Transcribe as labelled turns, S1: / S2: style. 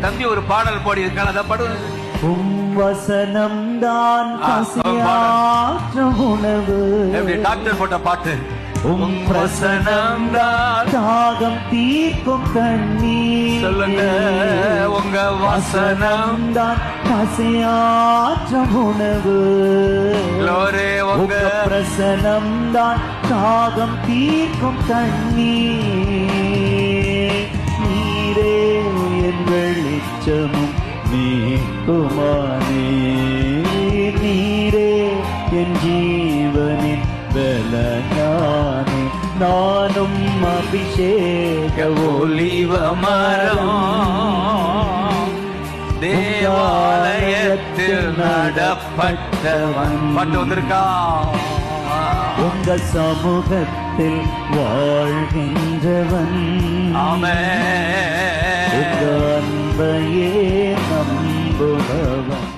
S1: தம்பி ஒரு பாடல் பாடி இருக்கான், அதை பாடு.
S2: வசனம் தான் பசியாற்றும் உணவு.
S1: எப்படி டாக்டர் போட்ட பாட்டு.
S2: பிரசனம் தான் தாகம் தீர்க்கும் தண்ணீர்.
S1: சொல்லுங்க, உங்க வசனம்
S2: தான் பசியாற்றும் உணவு.
S1: உங்க
S2: பிரசனம் தான் தாகம் தீர்க்கும் தண்ணீர். நீரே என் வெளிச்சமும் நீக்குமானே. நீரே என் ஜீவனின் பலனானே. நானும் அபிஷேக
S1: ஒலிவ மரம், தேவாலயத்தில் நடப்பட்டவன். பாட்டு வந்திருக்கா?
S2: உங்க சமூகத்தில் வாழ்கின்றவன்.
S1: ஆமென்.
S2: உங்க அன்பையே நம்புபவன்.